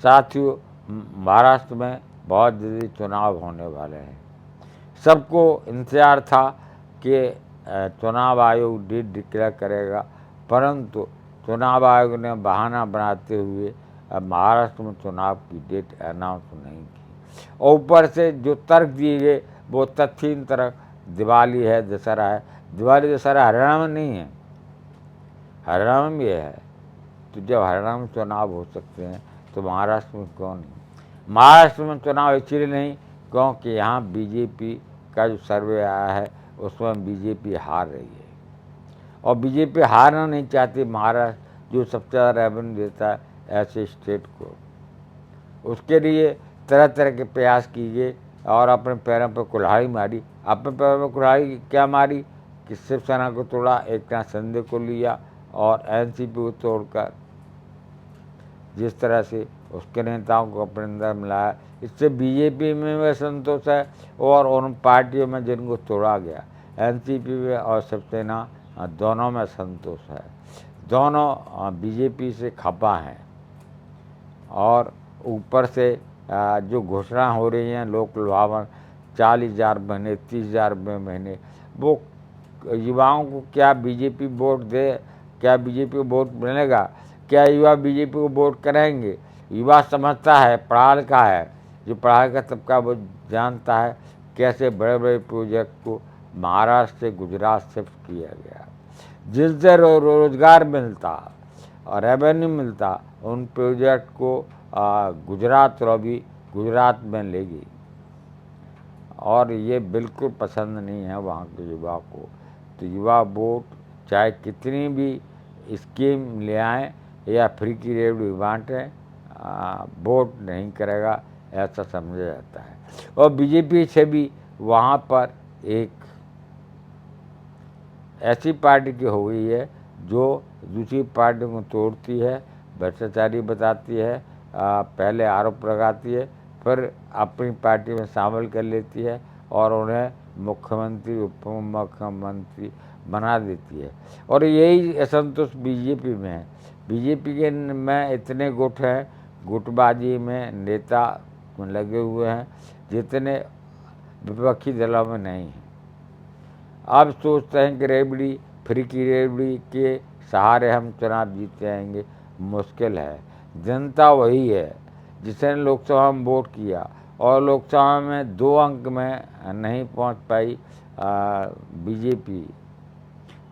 साथियों, महाराष्ट्र में बहुत जल्दी चुनाव होने वाले हैं। सबको इंतजार था कि चुनाव आयोग डेट डिक्लेयर करेगा, परंतु चुनाव आयोग ने बहाना बनाते हुए अब महाराष्ट्र में चुनाव की डेट अनाउंस नहीं की। और ऊपर से जो तर्क दिए गए वो तथ्यहीन तर्क, दिवाली है, दशहरा है। दिवाली दशहरा हरियाणा में नहीं है, हरियाणा में भी है। तो जब हरियाणा में चुनाव हो सकते हैं तो महाराष्ट्र में क्यों नहीं? महाराष्ट्र में चुनाव इसलिए नहीं क्योंकि यहाँ बीजेपी का जो सर्वे आया है उसमें बीजेपी हार रही है, और बीजेपी हारना नहीं चाहती। महाराष्ट्र जो सबसे ज़्यादा रेवेन्यू देता है ऐसे स्टेट को, उसके लिए तरह तरह के प्रयास किए गए और अपने पैरों पर कुल्हाड़ी मारी। अपने पैरों पर कुल्हाड़ी क्या मारी कि शिवसेना को तोड़ा, एकनाथ शिंदे को लिया और एनसीपी को तोड़कर जिस तरह से उसके नेताओं को अपने अंदर मिलाया, इससे बीजेपी में भी संतोष है और उन पार्टियों में जिनको तोड़ा गया एनसीपी में और शिवसेना दोनों में संतोष है। दोनों बीजेपी से खपा हैं और ऊपर से जो घोषणा हो रही हैं लोक लुभावन 40,000 महीने, 30,000 महीने, वो युवाओं को क्या बीजेपी वोट दे? क्या बीजेपी को वोट मिलेगा? क्या युवा बीजेपी को वोट करेंगे? युवा समझता है, पढ़ा लिखा है, जो पढ़ा लिखा तबका वो जानता है कैसे बड़े बड़े प्रोजेक्ट को महाराष्ट्र से गुजरात शिफ्ट किया गया, जिनसे रोजगार मिलता और रेवेन्यू मिलता। उन प्रोजेक्ट को गुजरात और अभी गुजरात में लेगी, और ये बिल्कुल पसंद नहीं है वहाँ के युवा को। तो युवा वोट चाहे कितनी भी स्कीम ले आएँ या फ्री की रेवड़ी बाँटें, वोट नहीं करेगा ऐसा समझा जाता है। और बीजेपी से भी वहाँ पर एक ऐसी पार्टी की हो गई है जो दूसरी पार्टी को तोड़ती है, भ्रष्टाचारी बताती है, पहले आरोप लगाती है, फिर अपनी पार्टी में शामिल कर लेती है और उन्हें मुख्यमंत्री उप मुख्यमंत्री बना देती है। और यही असंतोष बीजेपी में है। बीजेपी के में इतने गुट हैं, गुटबाजी में नेता लगे हुए हैं जितने विपक्षी दलों में नहीं हैं। अब सोचते हैं कि रेवड़ी, फ्री की रेवड़ी के सहारे हम चुनाव जीते आएंगे। मुश्किल है। जनता वही है जिसने लोकसभा में वोट किया और लोकसभा में 2 अंक में नहीं पहुंच पाई बीजेपी।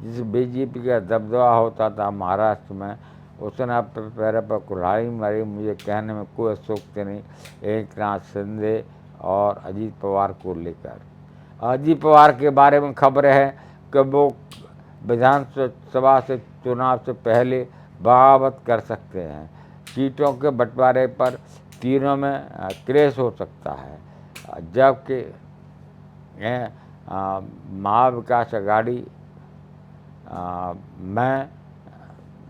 जिस बीजेपी का दबदबा होता था महाराष्ट्र में, उसने अब पैर पर कुल्हाड़ी मारी। मुझे कहने में कोई अशोक्ति नहीं एकनाथ शिंदे और अजीत पवार को लेकर। अजीत पवार के बारे में खबर है कि वो विधानसभा से चुनाव से पहले बगावत कर सकते हैं। सीटों के बंटवारे पर तीनों में क्लेश हो सकता है, जबकि महाविकास अघाड़ी में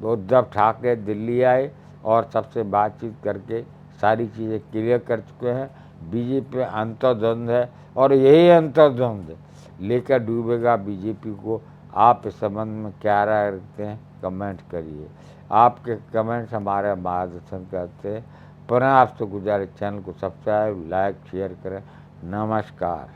उद्धव ठाकरे दिल्ली आए और सबसे बातचीत करके सारी चीज़ें क्लियर कर चुके हैं। बीजेपी में अंतर्द्वंद है और यही अंतर्द्वंद लेकर डूबेगा बीजेपी को। आप इस संबंध में क्या राय रखते हैं कमेंट करिए। आपके कमेंट्स हमारे मार्गदर्शन करते हैं। पुनः आपसे गुजारिश, चैनल को सब्सक्राइब, लाइक, शेयर करें। नमस्कार।